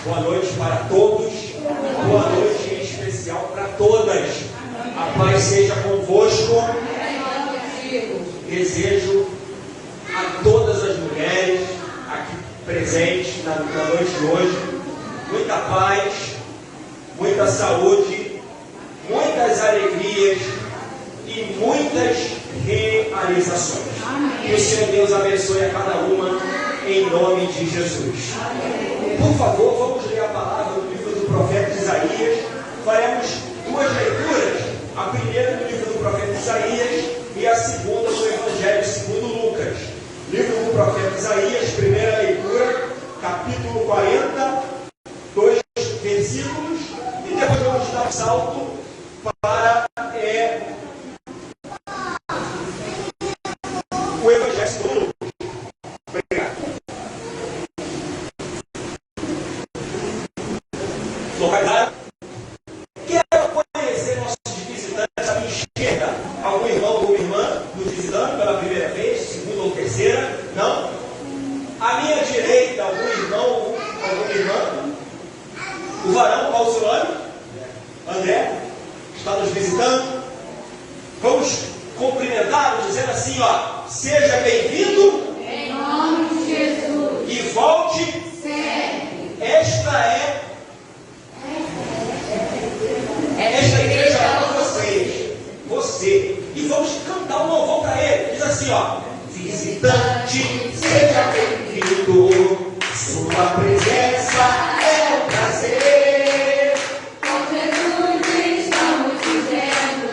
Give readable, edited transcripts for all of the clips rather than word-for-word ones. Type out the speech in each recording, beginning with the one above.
Boa noite para todos. Boa noite em especial para todas. A paz seja convosco. Desejo a todas as mulheres aqui presentes na noite de hoje muita paz, muita saúde, muitas alegrias e muitas realizações. Que o Senhor Deus abençoe a cada uma em nome de Jesus. Por favor, vamos ler a palavra do livro do profeta Isaías. Faremos duas leituras, a primeira do livro do profeta Isaías e a segunda do Evangelho segundo Lucas. Livro do profeta Isaías, primeira leitura, capítulo 40, 2 versículos, e depois vamos dar um salto para o Evangelho segundo Lucas. Obrigado. Localizado. Quero conhecer nossos visitantes à minha esquerda. Algum irmão ou alguma irmã nos visitando pela primeira vez, segunda ou terceira? Não? À minha direita, algum irmão ou alguma irmã? O varão, qual o seu nome? André, está nos visitando. Vamos cumprimentá-lo dizendo assim, ó: seja bem-vindo em nome de Jesus e volte sempre. Esta igreja é para vocês, você. E vamos cantar um louvor para ele. Diz assim, ó: visitante, seja bem-vindo. Sua presença é um prazer. Com Jesus estamos dizendo: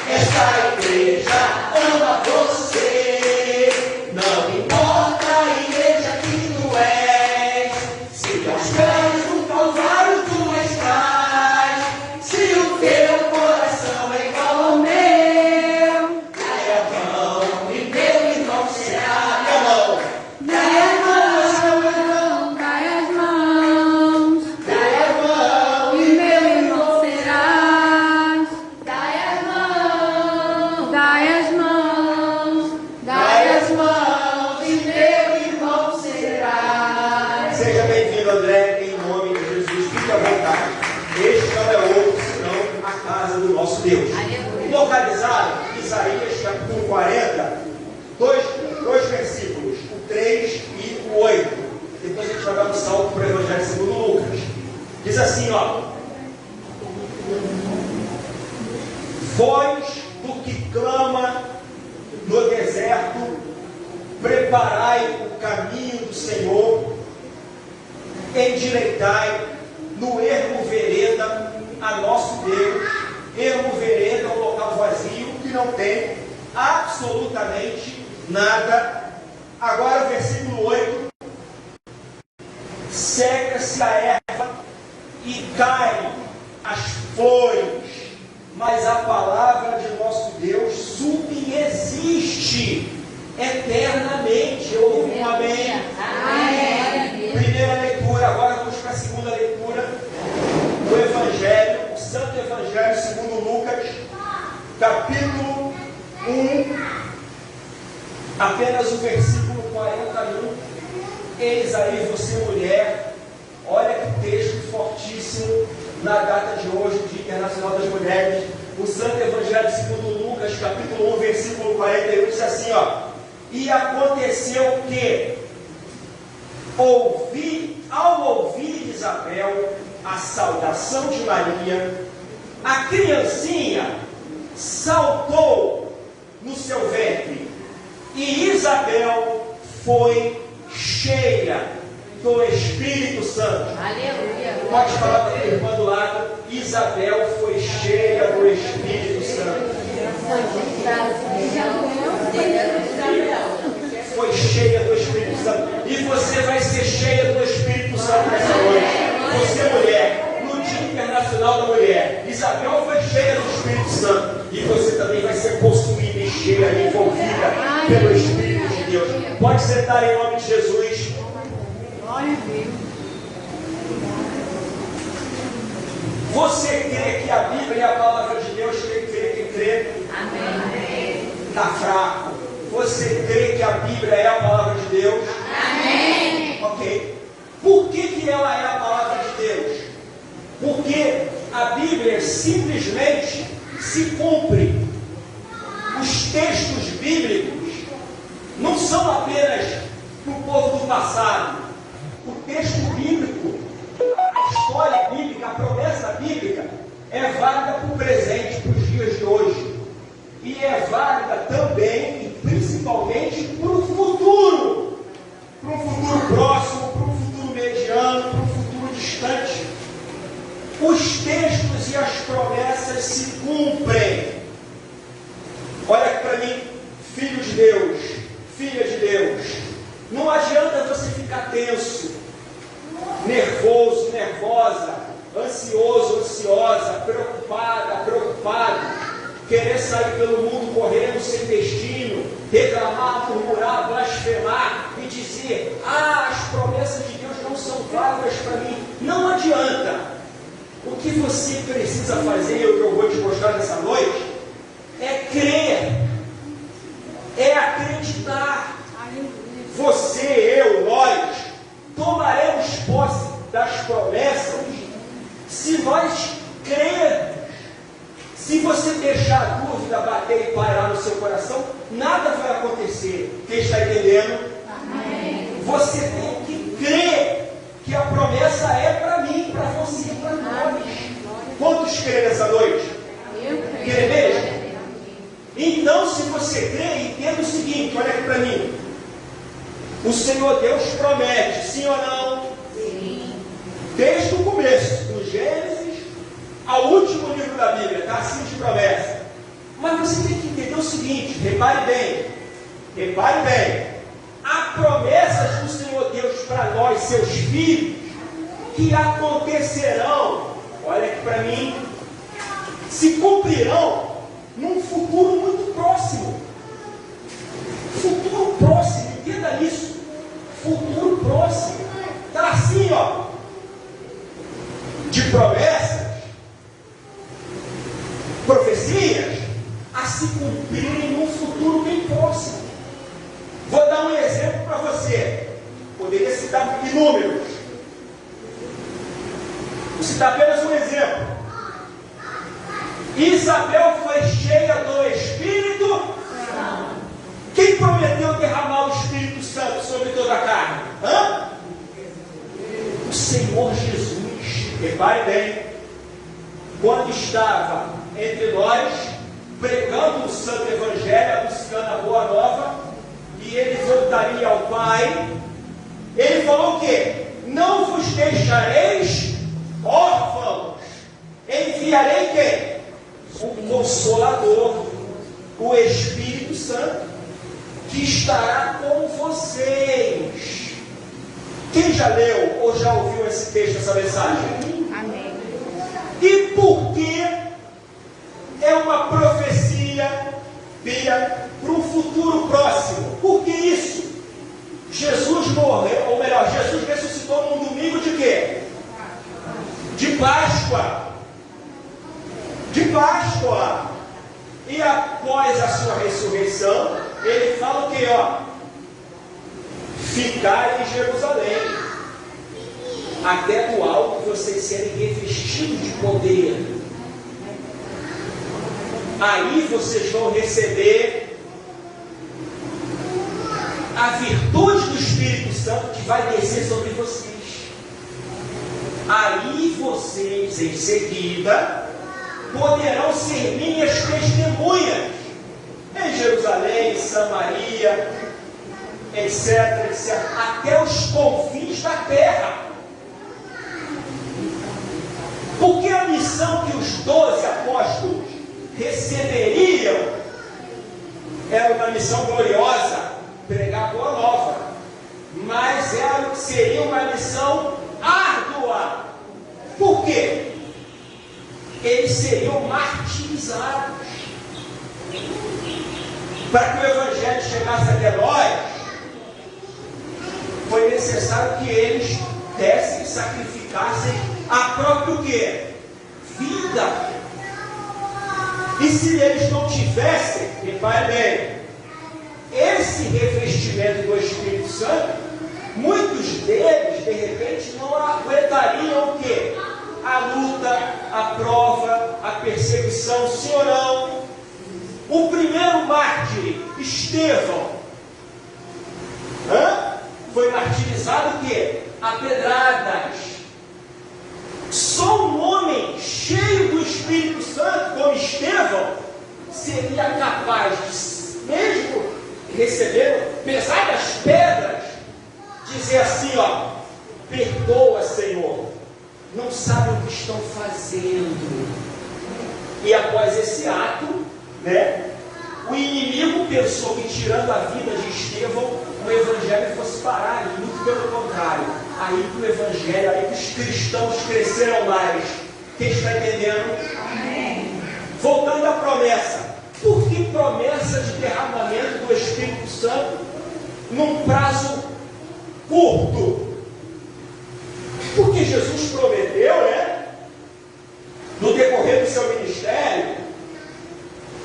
Esta igreja ama você. Não importa a igreja que tu és. Se aos pés do Calvário tu estás. Se o teu coração é igual ao meu, dai a mão e meu irmão será. Dai a mão. dai as mãos, dai as mãos, Dai a mão. e meu irmão serás. Dai as mãos, dai as mãos, dai as mãos, e meu irmão serás. Seja bem-vindo, André, em nome de Jesus. Fique à vontade. Este não é outro, senão a casa do nosso Deus. Aleluia. Localizado, Isaías capítulo 40, dois versículos, o 3 e o 8. Depois a gente vai dar um salto para o Evangelho segundo Lucas. Diz assim, ó: voz do que clama no deserto, preparai o caminho do Senhor, endireitai no ermo vereda a nosso Deus. Ermo vereda é um local vazio que não tem absolutamente nada. Agora o versículo 8: seca-se a erva e caem as flores, mas a palavra de nosso Deus subsiste eternamente. Eu ouvi um amém. Amém. Primeira leitura, agora vamos para a segunda leitura do Evangelho, o Santo Evangelho segundo Lucas, capítulo 1, apenas o versículo 41. Eis aí você, mulher. Olha que texto fortíssimo na data de hoje, Dia Internacional das Mulheres. O Santo Evangelho segundo Lucas, capítulo 1, versículo 41, diz assim, ó: e aconteceu que, ao ouvir Isabel a saudação de Maria, a criancinha saltou no seu ventre, e Isabel foi cheia do Espírito Santo. Aleluia. Pode falar para a irmã do lado: Isabel foi cheia do Espírito Santo. Foi cheia do Espírito Santo. E você vai ser cheia do Espírito Santo nessa noite. Você, mulher, no Dia Internacional da Mulher, Isabel foi cheia do Espírito Santo. E você também vai ser possuída e cheia, envolvida pelo Espírito de Deus. Pode sentar em nome de Jesus. Glória a Deus. Você crê que a Bíblia é a palavra de Deus? Quem crê? Amém. Está fraco. Você crê que a Bíblia é a palavra de Deus? Amém. Ok. Por que ela é a palavra Porque a Bíblia simplesmente se cumpre. Os textos bíblicos não são apenas para o povo do passado. O texto bíblico, a história bíblica, a promessa bíblica é válida para o presente, para os dias de hoje. E é válida também e principalmente para o futuro. Para um futuro próximo, para um futuro mediano, para um futuro distante. Os textos e as promessas se cumprem. Olha aqui para mim, filho de Deus, filha de Deus. Não adianta você ficar tenso, nervoso, nervosa, ansioso, ansiosa, preocupada, preocupado, querer sair pelo mundo correndo sem destino, reclamar, murmurar, blasfemar e dizer: as promessas de Deus não são válidas para mim. Não adianta. O que você precisa fazer, o que eu vou te mostrar nessa noite, é crer, é acreditar. Você, eu, nós tomaremos posse das promessas se nós crermos. Se você deixar a dúvida bater e pairar no seu coração, nada vai acontecer. Quem está entendendo? Amém. Você tem que crer que a promessa é para mim, para você e para nós. Quantos creem nessa noite? Crê mesmo? Então, se você crê, entenda o seguinte, olha aqui para mim. O Senhor Deus promete, sim ou não? Sim. Desde o começo, do Gênesis ao último livro da Bíblia, está assim de promessa. Mas você tem que entender o seguinte, repare bem. Há promessas do Senhor Deus para nós, seus filhos, que acontecerão, olha aqui para mim, se cumprirão num futuro muito próximo. Futuro próximo, entenda isso. Futuro próximo. Está assim, ó. De promessas, profecias, a se cumprirem num futuro bem próximo. Vou dar um exemplo para você. Poderia citar inúmeros. Vou citar apenas um exemplo. Isabel foi cheia do Espírito Santo. Quem prometeu derramar o Espírito Santo sobre toda a carne? O Senhor Jesus. Repare bem. Quando estava entre nós, pregando o Santo Evangelho, anunciando a Boa Nova, e ele voltaria ao Pai, ele falou o quê? Não vos deixareis órfãos. Enviarei quem? O Consolador, o Espírito Santo, que estará com vocês. Quem já leu ou já ouviu esse texto, essa mensagem? Amém. E por que é uma profecia, Bia, para um futuro próximo? Por que isso? Jesus morreu, ou melhor, Jesus ressuscitou num domingo de quê? De Páscoa. De Páscoa. E após a sua ressurreição, ele fala o quê? Ficar em Jerusalém, até do alto vocês serem revestidos de poder. Aí vocês vão receber a virtude do Espírito Santo que vai descer sobre vocês. Aí vocês, em seguida, poderão ser minhas testemunhas em Jerusalém, em Samaria, etc, até os confins da terra. Porque a missão que os 12 apóstolos receberiam era uma missão gloriosa, pregar a Boa Nova, mas seria uma missão árdua. Por quê? Eles seriam martirizados. Para que o Evangelho chegasse até nós, foi necessário que eles dessem, sacrificassem a própria o quê? Vida. E se eles não tivessem, repare bem, esse revestimento do Espírito Santo, muitos deles, de repente, não aguentariam o quê? A a luta, a prova, a perseguição, sim ou não? O primeiro mártir, Estevão, foi martirizado o quê? A pedradas. Só um homem cheio do Espírito Santo, como Estevão, seria capaz de, mesmo recebendo pesadas pedras, dizer assim, ó: perdoa, Senhor, não sabem o que estão fazendo. E após esse ato, o inimigo pensou que, tirando a vida de Estevão, o evangelho fosse parar, e muito pelo contrário. Aí que o evangelho, aí que os cristãos cresceram mais. Quem está entendendo? Amém. Voltando à promessa. Por que promessa de derramamento do Espírito Santo num prazo curto? Porque Jesus prometeu, no decorrer do seu ministério,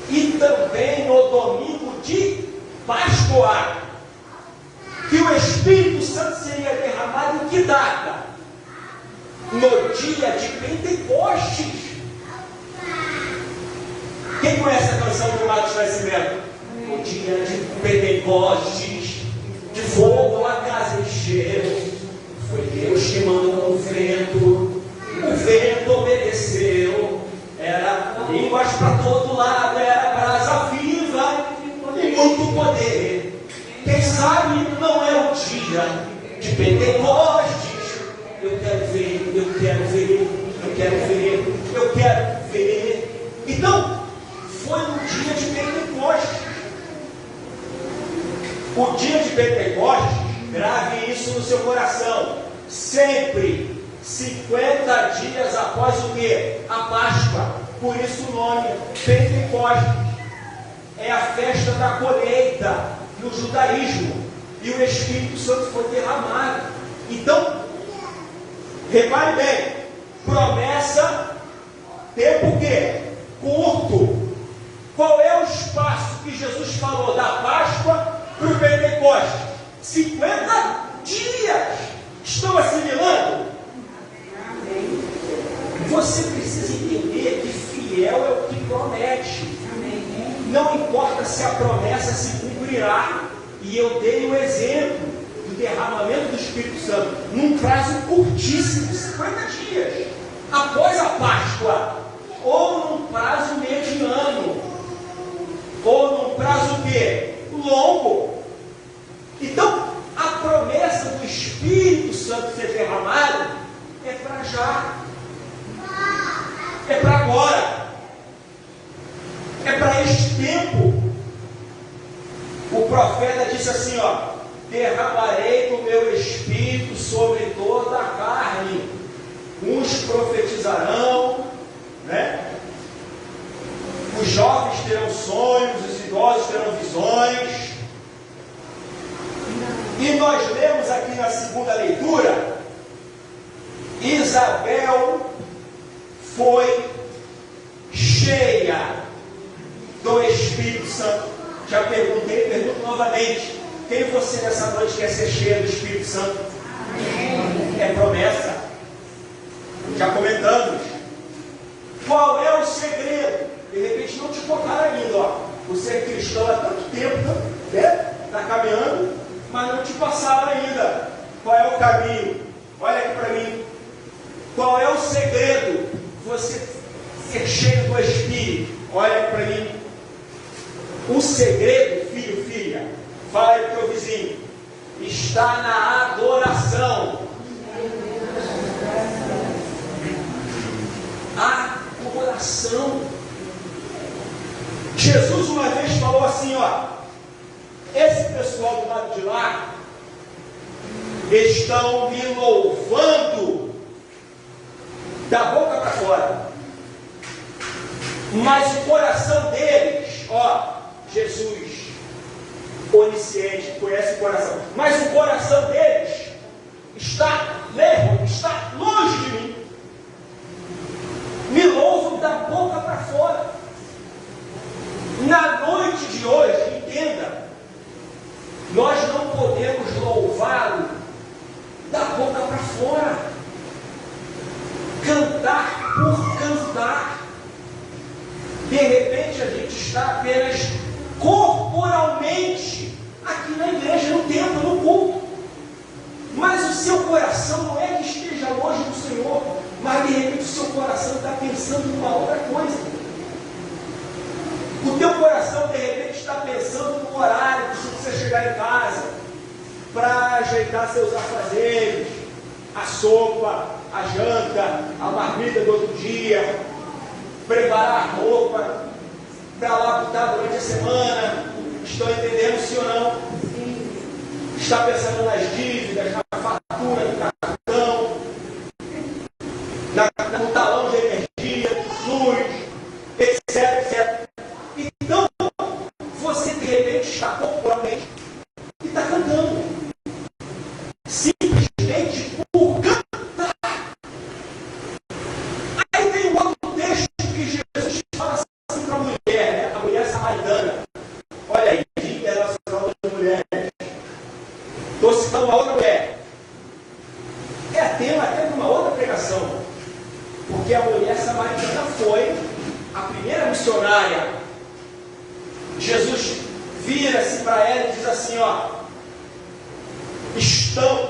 e também no domingo de Páscoa, que o Espírito Santo seria derramado em que data? No dia de Pentecostes. Quem conhece a canção do Matos Nascimento? No dia de Pentecostes, de fogo a casa encheu, foi Deus que mandou o vento obedeceu, era línguas para todo lado, era brasa viva e muito poder. Quem sabe não é o dia de Pentecostes. Eu quero ver, eu quero ver, eu quero ver, eu quero ver. Então, foi no dia de Pentecostes. O dia de Pentecostes, grave isso no seu coração, sempre 50 dias após o quê? A Páscoa. Por isso o nome Pentecostes. É a festa da colheita no judaísmo. E o Espírito Santo foi derramado. Então, repare bem, promessa, tempo o quê? Curto. Qual é o espaço que Jesus falou da Páscoa para o Pentecostes? 50 dias. Estão assimilando? Amém. Você precisa entender que fiel é o que promete. Amém. Não importa se a promessa se cumprirá. E eu dei o exemplo do derramamento do Espírito Santo num prazo curtíssimo, 50 dias, após a Páscoa, ou num prazo mediano, ou num prazo o quê? Longo. Então, a promessa do Espírito Santo ser derramado é para já, é para agora, é para este tempo. O profeta disse assim, derramarei do meu Espírito sobre toda a carne. Uns profetizarão, os jovens terão sonhos, os idosos terão visões. E nós lemos aqui na segunda leitura, Isabel foi cheia do Espírito Santo. Já perguntei, pergunto novamente. Quem você nessa noite quer ser cheia do Espírito Santo? Amém. É promessa. Já comentamos. Qual é o segredo? De repente não te contaram ainda. Você é cristão há tanto tempo, está caminhando, mas não te passaram ainda. Qual é o caminho? Olha aqui para mim. Qual é o segredo? Você ser cheio do Espírito. Olha aqui para mim. O segredo, filho, filha, fala aí para o teu vizinho, está na adoração. Adoração. Jesus uma vez falou assim, esse pessoal do lado de lá estão me louvando da boca para fora, mas o coração deles, Jesus, onisciente, conhece o coração, mas o coração deles está lejos, está longe de mim. Me louvam da boca para fora. Na noite de hoje, entenda, nós não podemos louvá-lo da boca para fora. Cantar por cantar. De repente a gente está apenas corporalmente aqui na igreja, no templo, no culto. Mas o seu coração não é que esteja longe do Senhor, mas de repente o seu coração está pensando em uma outra coisa. O teu coração de repente está pensando no horário que você chegar em casa para ajeitar seus afazeres, a sopa, a janta, a marmita do outro dia, preparar a roupa para lá botar durante a semana. Estão entendendo, sim ou não? Está pensando nas dívidas, na fatura do cartão, no talão de energia, luz, etc, etc. Então, você de repente está corporalmente e está cantando. Simplesmente por cantar. Aí tem um outro texto que Jesus fala assim para a mulher, né? A mulher samaritana. Olha aí, Dia Internacional das Mulheres. Estou citando uma outra mulher. É tema até de uma outra pregação. Porque a mulher samaritana foi a primeira missionária. Jesus vira-se para ela e diz assim, ó: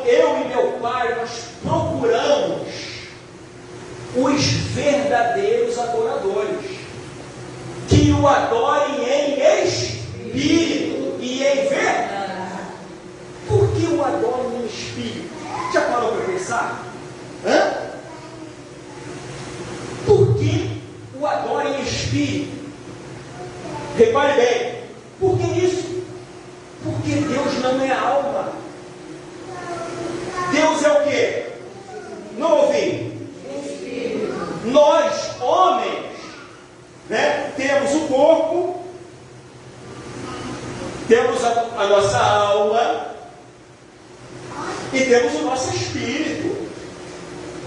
eu e meu pai, nós procuramos os verdadeiros adoradores, que o adorem em espírito e em verdade. Por que o adoram em espírito? Já parou para pensar? Por que o adorem em espírito? Repare bem, por que isso? Porque Deus não é alma. Deus é o quê? Não ouvi. Nós, homens, né, temos o corpo, temos a nossa alma e temos o nosso espírito.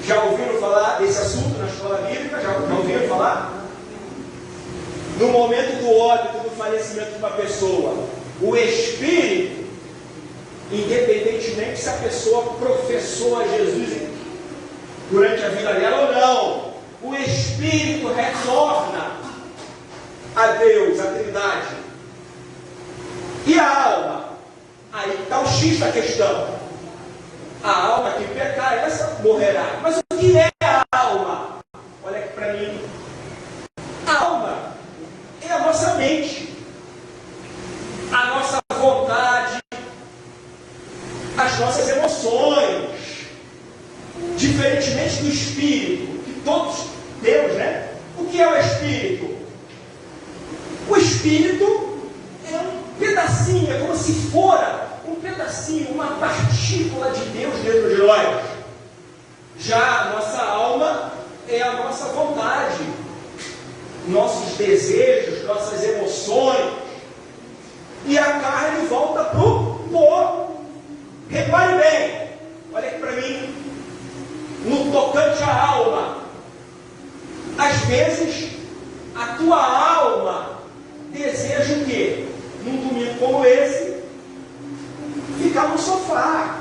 Já ouviram falar desse assunto na escola bíblica? Já ouviram falar? No momento do óbito, do falecimento de uma pessoa, o espírito, independentemente se a pessoa professou a Jesus durante a vida dela ou não, o espírito retorna a Deus, a Trindade. E a alma? Aí está o X da questão. A alma que pecar, essa morrerá. Mas o que é a alma? Olha aqui para mim. A alma é a nossa mente, a nossa vontade, as nossas emoções. Diferentemente do espírito, que todos temos, né? O que é o espírito? O espírito é um pedacinho, é como se fora um pedacinho, uma partícula de Deus dentro de nós. Já a nossa alma é a nossa vontade, nossos desejos, nossas emoções. E a carne volta para o pó. Repare bem, olha aqui para mim, no tocante à alma. Às vezes, a tua alma deseja o quê? Num domingo como esse, ficar no sofá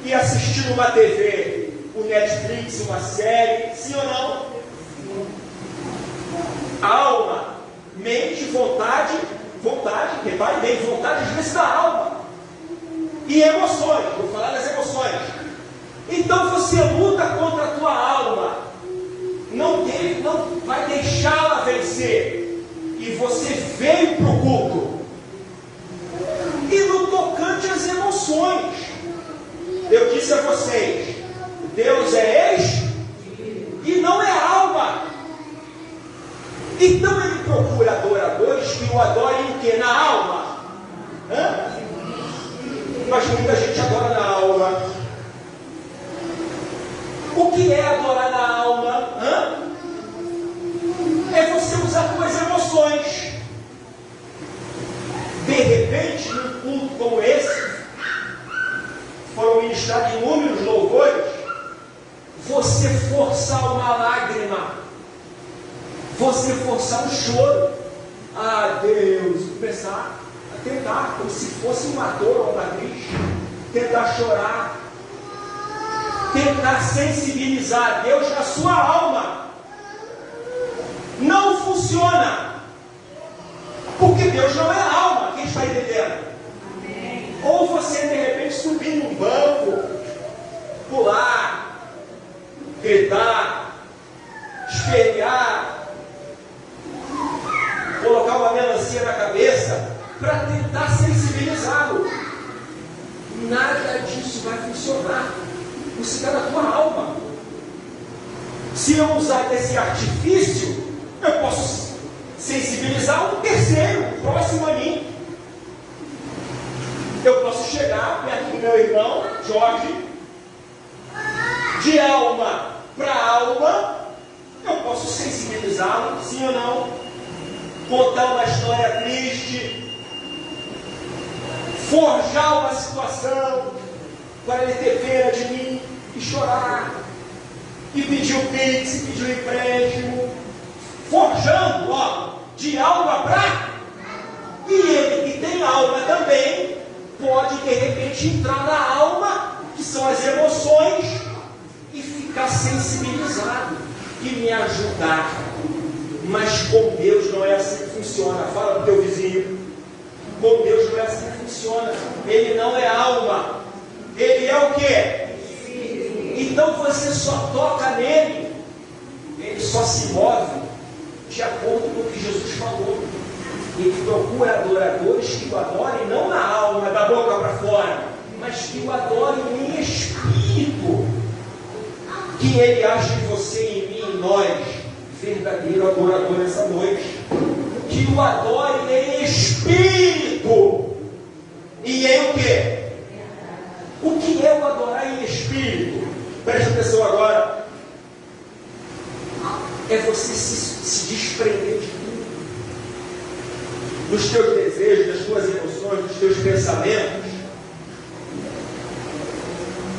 e assistir uma TV, o Netflix, uma série, sim ou não? Alma, mente, vontade, repare bem, vontade às vezes da alma. E emoções, vou falar das emoções. Então você luta contra a tua alma, não vai deixá-la vencer, e você veio para o culto. E no tocante às emoções, eu disse a vocês, Deus é espírito e não é alma. Então ele procura adoradores que o adorem o quê? Na alma. Mas muita gente adora na alma. O que é adorar na alma? É você usar suas emoções. De repente, num culto como esse, foram ministrados inúmeros louvores, você forçar uma lágrima, você forçar um choro. Ah, Deus, começar a tentar, como se fosse um ator ou uma atriz, tentar chorar. tentar sensibilizar Deus na sua alma. Não funciona. Porque Deus não é alma. Quem está entendendo? Amém. Ou você de repente subir num banco, pular, gritar, espernear, colocar uma melancia na cabeça para tentar sensibilizá-lo. Nada disso vai funcionar. Você está na tua alma. Se eu usar desse artifício, eu posso sensibilizar um terceiro, próximo a mim. Eu posso chegar perto do meu irmão, Jorge, de alma para alma, eu posso sensibilizá-lo, sim ou não? Contar uma história triste, forjar uma situação, para ele ter pena de mim e chorar, e pedir o Pix, e pedir o empréstimo, forjando, de alma para. E ele que tem alma também, pode de repente entrar na alma, que são as emoções, e ficar sensibilizado, e me ajudar. Mas com Deus não é assim que funciona. Fala para o teu vizinho. Com Deus não é assim que funciona. Ele não é alma. Ele é o quê? Então você só toca nele. Ele só se move de acordo com o que Jesus falou. Ele procura adoradores que o adorem não na alma, da boca para fora, mas que o adorem em espírito. Que ele ache em você, em mim, em nós, verdadeiro adorador nessa noite. Que o adore em espírito. E em o quê? O que é o adorar em espírito? Preste atenção agora. É você se desprender de tudo. Dos teus desejos, das tuas emoções, dos teus pensamentos.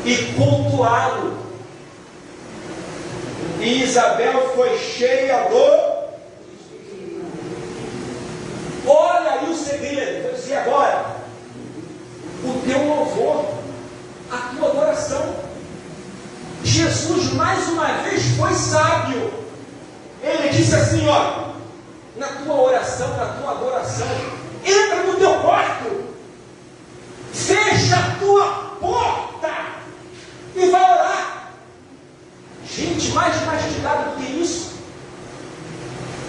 E cultuá-lo. E Isabel foi cheia do... Olha aí o segredo. Vou dizer agora. O teu louvor. A tua adoração. Jesus mais uma vez foi sábio. Ele disse assim, na tua oração, na tua adoração, entra no teu quarto, fecha a tua porta e vai orar. Gente, mais mastigado do que isso.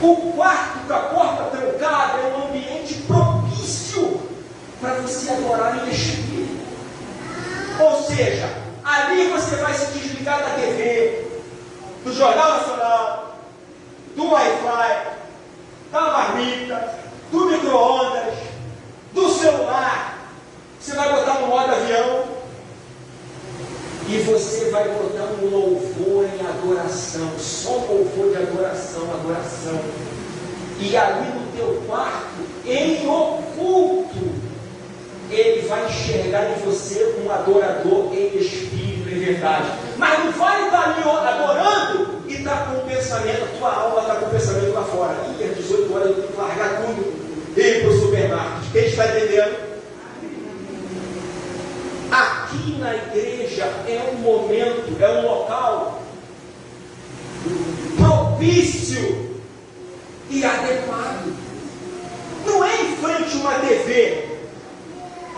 O quarto com a porta trancada é um ambiente propício para você adorar em espírito. Ou seja, ali você vai se desligar da TV, do Jornal Nacional, do Wi-Fi, da marmita, do micro-ondas, do celular. Você vai botar no modo avião e você vai botar um louvor em adoração, só louvor de adoração, adoração. E ali no teu quarto, em oculto, ele vai enxergar em você um adorador em espírito e verdade. Mas não vai estar ali adorando e está com o pensamento, a tua alma está com o pensamento lá fora. Ih, às 18 horas eu tenho que largar tudo e ir para o supermarket. Quem está entendendo? Aqui na igreja é um momento, é um local propício e adequado. Não é em frente a uma TV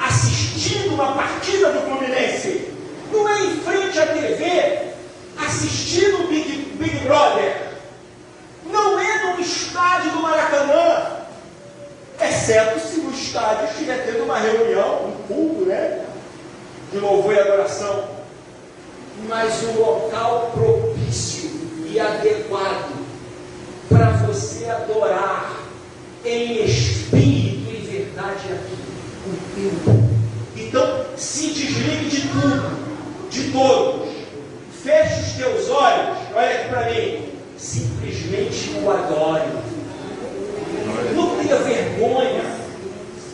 assistindo uma partida do Fluminense. Não é em frente à TV assistindo o Big Brother. Não é no estádio do Maracanã. Exceto se no estádio estiver tendo uma reunião, um culto, de louvor e adoração. Mas o local propício e adequado para você adorar em espírito e verdade aqui. Então, se desligue de tudo, de todos, feche os teus olhos, olha aqui para mim, simplesmente o adore. Não tenha vergonha,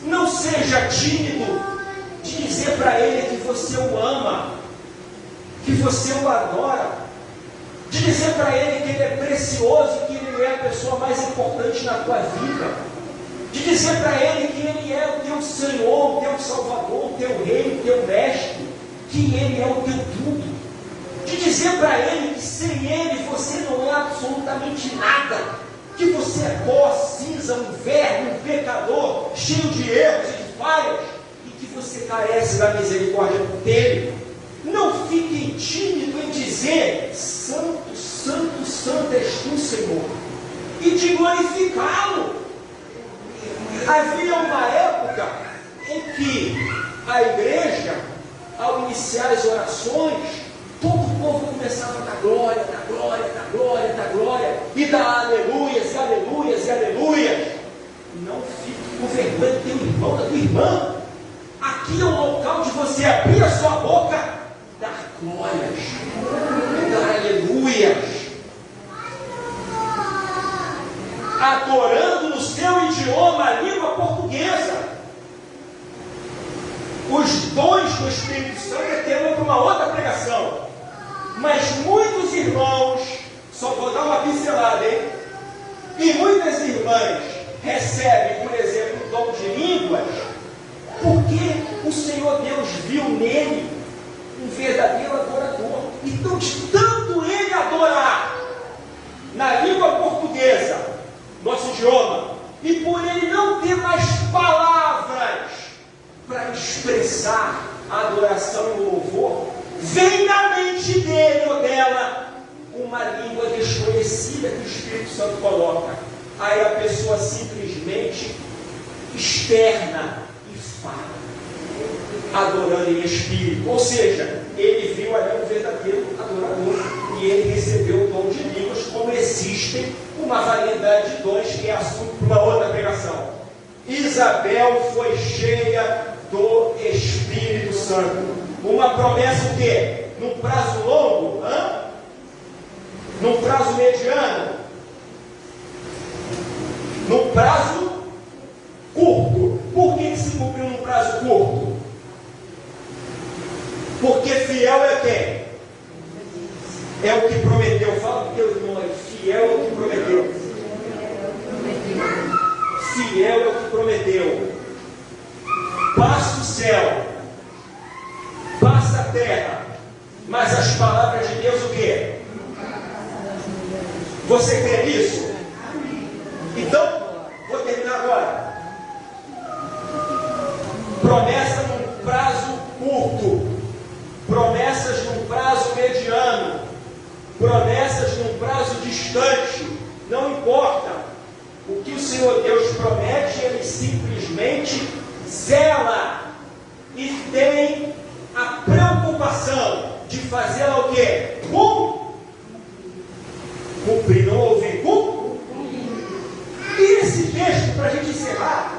não seja tímido de dizer para ele que você o ama, que você o adora, de dizer para ele que ele é precioso e que ele é a pessoa mais importante na tua vida. De dizer para ele que ele é o teu Senhor, o teu Salvador, o teu Rei, o teu Mestre, que ele é o teu tudo. dizer para ele que sem ele você não é absolutamente nada, que você é pó, cinza, um verme, um pecador, cheio de erros e de falhas, e que você carece da misericórdia dele. Não fique tímido em dizer: santo, santo, santo és tu, Senhor, e de glorificá-lo. Havia uma época em que a igreja, ao iniciar as orações, todo o povo começava a dar glória, dar glória, dar glória, dar glória, e dar aleluias, e aleluias, e aleluias. Não fique com vergonha do teu irmão, da tua irmã. Aqui é o local de você abrir a sua boca, dar glórias, dar aleluias, adorando no seu idioma, a língua portuguesa. Os dons do Espírito Santo é tema para uma outra pregação. Mas muitos irmãos, só vou dar uma pincelada, hein? E muitas irmãs recebem, por exemplo, o dom de línguas, porque o Senhor Deus viu nele um verdadeiro adorador. Então, de tanto ele adorar na língua portuguesa, nosso idioma, e por ele não ter mais palavras para expressar a adoração e o louvor, vem na mente dele ou dela uma língua desconhecida que o Espírito Santo coloca. Aí a pessoa simplesmente externa e fala, adorando em espírito. Ou seja, ele viu ali um verdadeiro adorador e ele recebeu o dom de línguas, como existem uma variedade de dons, que é assunto para uma outra pregação. Isabel foi cheia do Espírito Santo. Uma promessa o quê? Num prazo longo? Num prazo mediano? Num prazo curto. Por que se cumpriu num prazo curto? Porque fiel é quem? É o que prometeu. Fala para o teu irmão aí. Fiel é o que prometeu. Fiel é o que prometeu. Passa o céu, passa a terra, mas as palavras de Deus o quê? Você crê nisso? Então, vou terminar agora. Promessa num prazo curto, promessas num prazo mediano, promessas num prazo distante. Não importa o que o Senhor Deus promete, ele simplesmente zela e tem a preocupação de fazê-la o quê? Cumprir. Não ouvir? E esse texto, para a gente encerrar,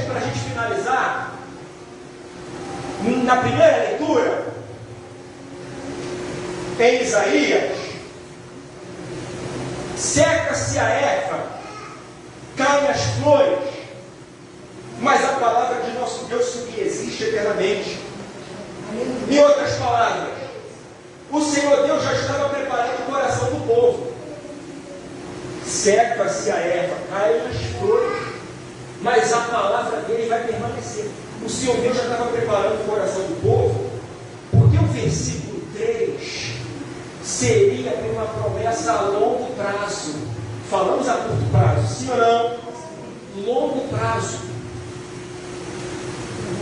para a gente finalizar, na primeira leitura, em Isaías, seca-se a erva, caem as flores, mas a palavra de nosso Deus subsiste eternamente. Em outras palavras, o Senhor Deus já estava preparando o coração do povo. Seca-se a erva, caem as flores, mas a palavra dele vai permanecer. O Senhor Deus já estava preparando o coração do povo, porque o versículo 3 seria uma promessa a longo prazo. Falamos a curto prazo, sim ou não? Longo prazo.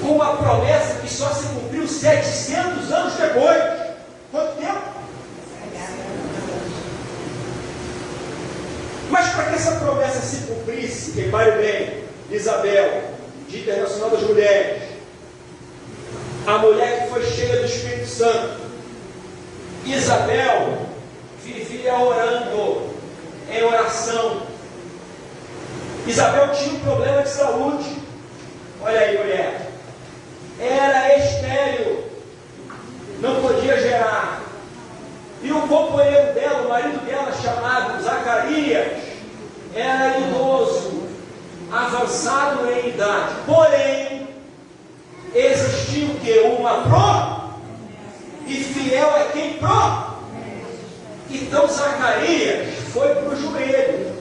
Uma promessa que só se cumpriu 700 anos depois. Quanto tempo? Mas para que essa promessa se cumprisse, repare bem, Isabel, Dia Internacional das Mulheres, a mulher que foi cheia do Espírito Santo, Isabel vivia orando, em oração. Isabel tinha um problema de saúde. Olha aí, mulher, era estéril, não podia gerar, e o companheiro dela, o marido dela, chamado Zacarias, era idoso, avançado em idade. Porém, existia o que? Uma e fiel é quem Então Zacarias foi para o joelho.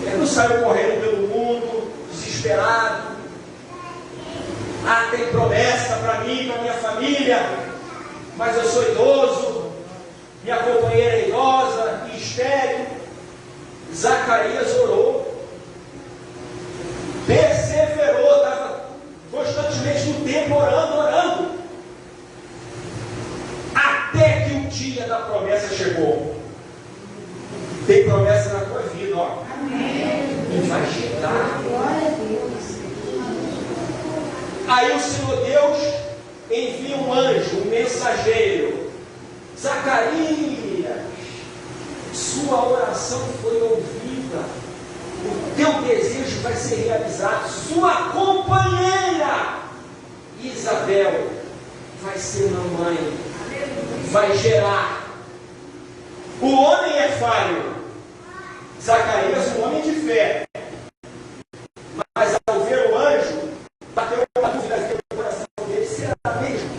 Ele não saiu correndo pelo mundo, desesperado. Ah, tem promessa para mim, para minha família, mas eu sou idoso, minha companheira é idosa e estéril. Zacarias orou, perseverou, estava constantemente no templo orando, até que o dia da promessa chegou. Tem promessa na tua vida, ó. Amém. E vai chegar. Glória a Deus. Aí o Senhor Deus envia um anjo, um mensageiro. Zacarias, sua oração foi ouvida. O teu desejo vai ser realizado. Sua companheira Isabel vai ser mamãe. Vai gerar. O homem é falho. Zacarias, um homem de fé. Mas ao ver o anjo, bateu uma dúvida no coração dele: será mesmo?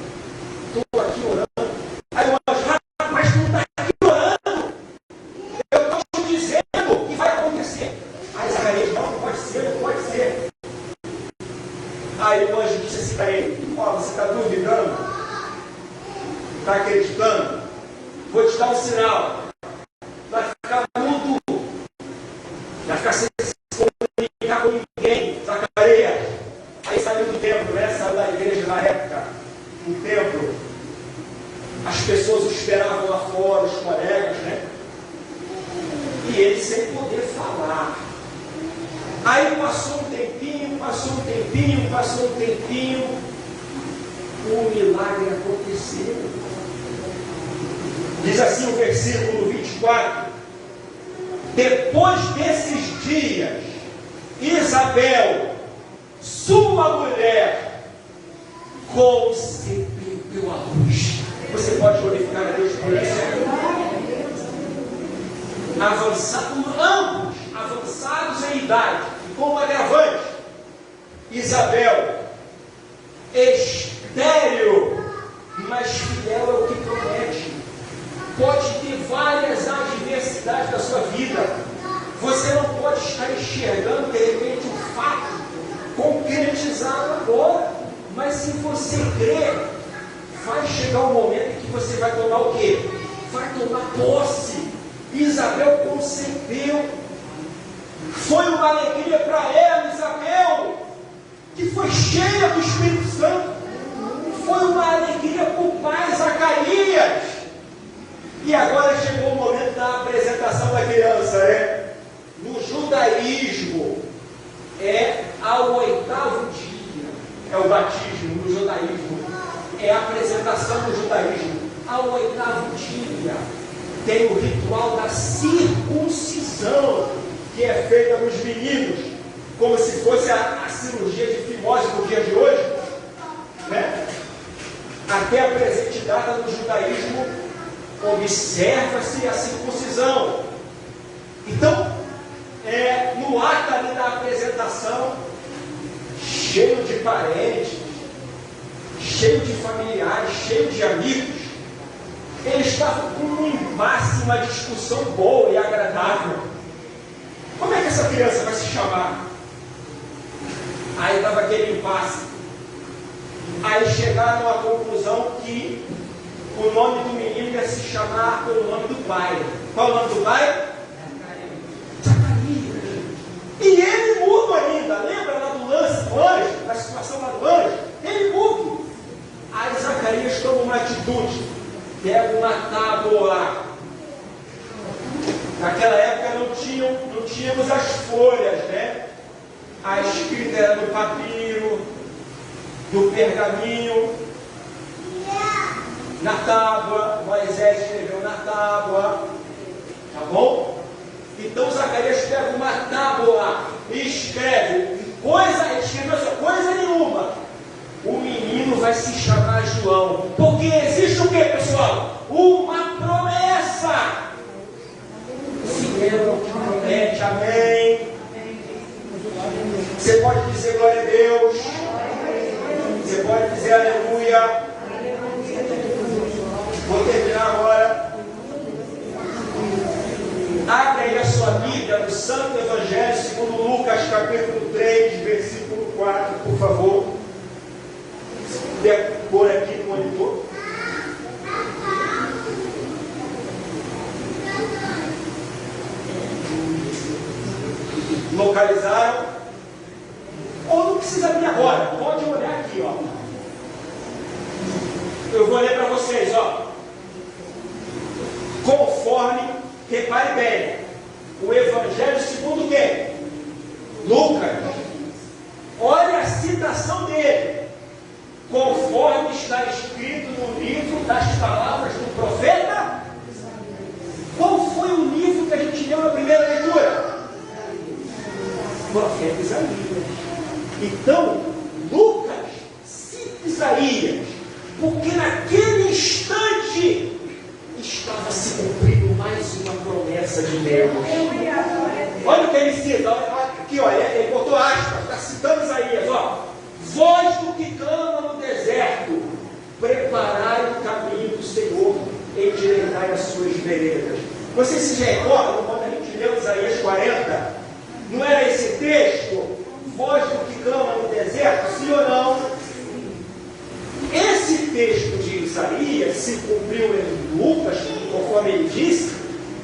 Estou aqui orando. Aí o anjo: rapaz, tu não está aqui orando? Eu estou te dizendo que vai acontecer. Aí Zacarias: não pode ser, não pode ser. Aí o anjo disse assim para ele: ó, você está duvidando? Está acreditando? Vou te dar um sinal. Vai ficar mudo. Vai ficar sem se comunicar com ninguém. Zacarias. Aí saiu do templo, né? Saiu da igreja na época. No templo. As pessoas o esperavam lá fora, os colegas, né? E ele sem poder falar. Aí passou um tempinho. O milagre aconteceu. Diz assim o versículo 24: depois desses dias, Isabel, sua mulher, concebeu a luz. Você pode glorificar a Deus por isso? Ambos avançados em idade, e com um agravante: Isabel, estéril, mas fiel é o que promete. Pode ter várias adversidades da sua vida. Você não pode estar enxergando de repente o fato concretizado agora. Mas se você crer, vai chegar um momento em que você vai tomar o quê? Vai tomar posse. Isabel concebeu. Foi uma alegria para ela, Isabel, que foi cheia do Espírito Santo. Foi uma alegria para o pai Zacarias. E agora chegou o momento da apresentação da criança, né? No judaísmo, é ao 8º dia, é o batismo no judaísmo, é a apresentação do judaísmo. Ao 8º dia, tem o ritual da circuncisão, que é feita nos meninos, como se fosse a cirurgia de fimose no dia de hoje, né? Até a presente data no judaísmo, observa-se a circuncisão. Então, no ato ali da apresentação, cheio de parentes, cheio de familiares, cheio de amigos, eles estavam com um impasse, uma discussão boa e agradável. Como é que essa criança vai se chamar? Aí estava aquele impasse. Aí chegaram à conclusão que o nome do menino ia se chamar pelo nome do pai. Qual é o nome do pai? Zacarias. E ele mudo ainda. Lembra lá do lance do anjo? Da situação lá do anjo? Ele mudo. Aí Zacarias toma uma atitude. Pega uma tábua. Naquela época não tínhamos as folhas, né? A escrita era no papiro, no pergaminho. Na tábua, Moisés escreveu na tábua, tá bom? Então Zacarias pega uma tábua e escreve, escreveu só coisa nenhuma: o menino vai se chamar João. Porque existe o que, pessoal? Uma promessa. Fiel que promete, amém. Você pode dizer glória a Deus. Você pode dizer aleluia. Vou terminar agora. Abra aí a sua Bíblia no Santo Evangelho segundo Lucas, capítulo 3, versículo 4, por favor. Se puder pôr aqui no monitor. Localizaram? Ou não precisa vir agora, pode olhar aqui, ó. Eu vou ler para vocês, ó. Conforme, repare bem, o Evangelho segundo quem? Lucas. Olha a citação dele. Conforme está escrito no livro das palavras do profeta. Qual foi o livro que a gente leu na primeira leitura? Profeta Isaías. Então, Lucas cita Isaías, porque naquele instante estava se cumprindo mais uma promessa de Deus. Olha o que ele cita, aqui, ó, ele botou aspas, está citando Isaías, ó. Voz do que clama no deserto, preparai o caminho do Senhor, endireitai as suas veredas. Vocês se recordam quando a gente leu Isaías 40? Não era esse texto? Voz do que clama no deserto, sim ou não? Esse texto de Isaías se cumpriu em Lucas, conforme ele disse,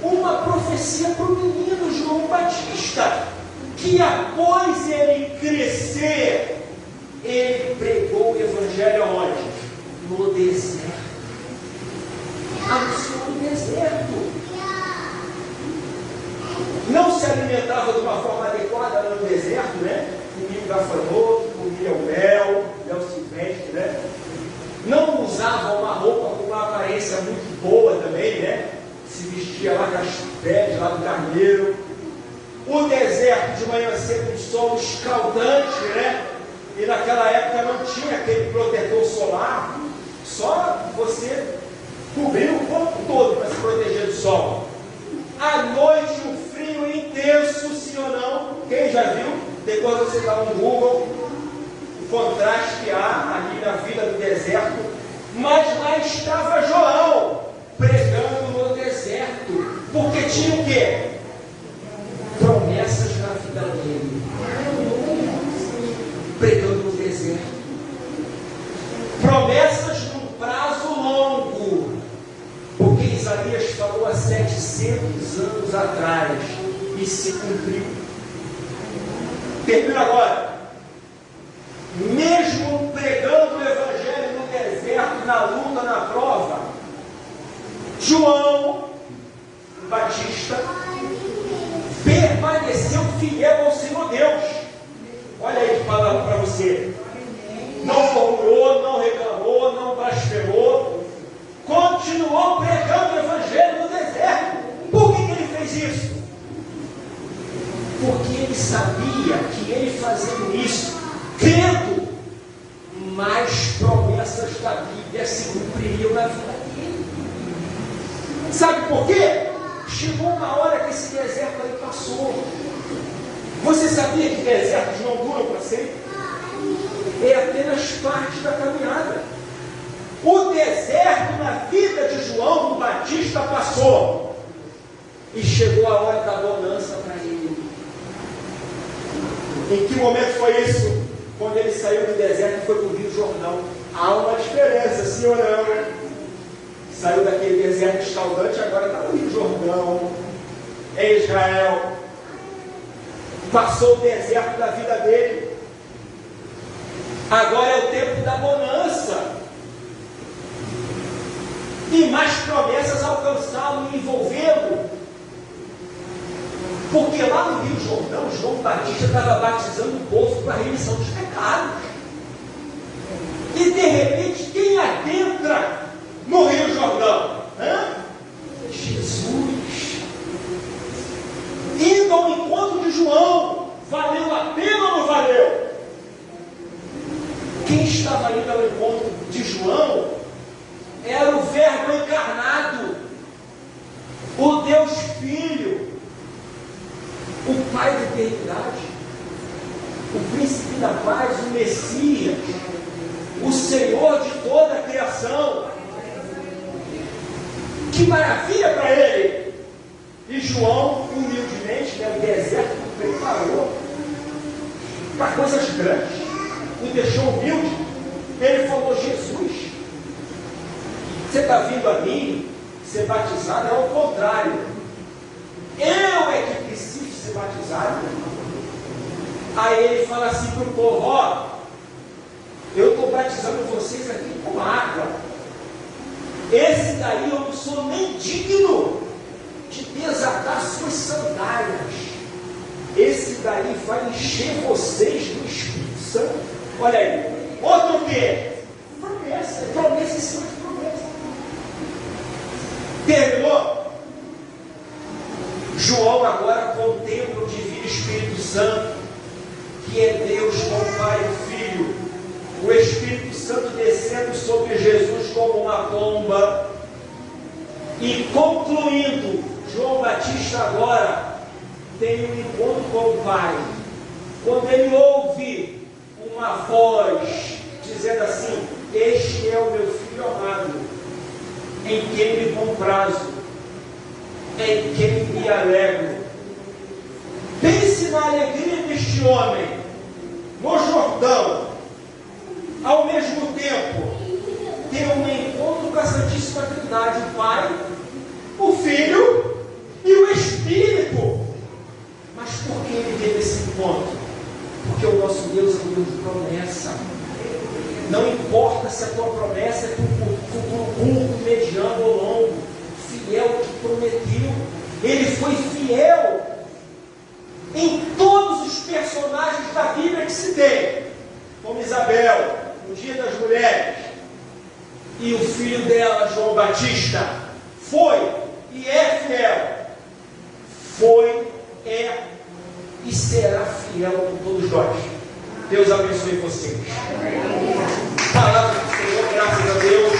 uma profecia para o menino João Batista, que após ele crescer, ele pregou o Evangelho aonde? No deserto. Anunciou no deserto. Não se alimentava de uma forma adequada no deserto, né? Comia o gafanhoto, comia o mel silvestre, né? Não usava uma roupa com uma aparência muito boa também, né? Se vestia lá com as peles lá do carneiro. O deserto de manhã cedo, um sol escaldante, né? E naquela época não tinha aquele protetor solar, só você cobrir o corpo todo para se proteger do sol. À noite, um frio intenso, sim ou não? Quem já viu? Depois você dá um Google, o contraste que há ali na vida do deserto. Mas lá estava João, pregando no deserto, porque tinha o quê? Promessas na vida dele. Pregando no deserto. Promessas num prazo longo. Porque Isaías falou há 700 anos atrás e se cumpriu. Termino agora. Mesmo pregando o Evangelho no deserto, na luta, na prova, João Batista permaneceu fiel ao Senhor Deus. Olha aí que palavra para você. Não murmurou, não reclamou, não blasfemou. Continuou pregando o Evangelho no deserto. Por que ele fez isso? Porque ele sabia que ele fazendo isso, crendo, mais promessas da Bíblia se cumpririam na vida dele. Sabe por quê? Chegou uma hora que esse deserto aí passou. Você sabia que desertos não duram para sempre? É apenas parte da caminhada. O deserto na vida de João Batista passou. E chegou a hora da bonança para ele. Em que momento foi isso? Quando ele saiu do deserto e foi para o Rio Jordão. Há uma diferença, sim ou não? Saiu daquele deserto escaldante, agora está no Rio Jordão, em Israel. Passou o deserto da vida dele. Agora é o tempo da bonança. E mais promessas alcançá-lo e envolvê-lo. Porque lá no Rio Jordão, João Batista estava batizando o povo para a remissão dos pecados. E de repente, quem adentra no Rio Jordão? Jesus. Indo ao encontro de João. Valeu a pena ou não valeu? Quem estava indo ao encontro de João era o Verbo encarnado, o Deus Filho, o Pai da eternidade, o Príncipe da Paz, o Messias, o Senhor de toda a criação. Que maravilha para ele! E João, humildemente, o deserto o preparou para coisas grandes, o deixou humilde. Ele falou: Jesus, você está vindo a mim ser batizado? É ao contrário, eu é que preciso ser batizado. Aí ele fala assim para o povo: ó, eu estou batizando vocês aqui com água. Esse daí eu não sou nem digno de desatar suas sandálias. Esse daí vai encher vocês do Espírito Santo. Olha aí, outro o quê? Promessa, promessa em cima de promessa. Terminou? João agora contempla o Divino Espírito Santo, que é Deus com o Pai e o Filho. O Espírito Santo descendo sobre Jesus como uma pomba. E concluindo, João Batista agora tem um encontro com o Pai. Quando ele ouve uma voz dizendo assim: este é o meu Filho amado, em quem me comprazo, em quem me alegro. Pense na alegria deste homem no Jordão, ao mesmo tempo ter um encontro com a Santíssima Trindade, o Pai, o Filho e o Espírito. Mas por que ele teve esse encontro? Porque o nosso Deus é um Deus de promessa. Não importa se a tua promessa é para um futuro curto, mediano ou longo, fiel que prometeu. Ele foi fiel em todos os personagens da Bíblia que se tem, como Isabel, no Dia das Mulheres, e o filho dela, João Batista, foi e é fiel. Foi, é e será fiel com todos nós. Deus abençoe vocês. Palavra do Senhor, graças a Deus.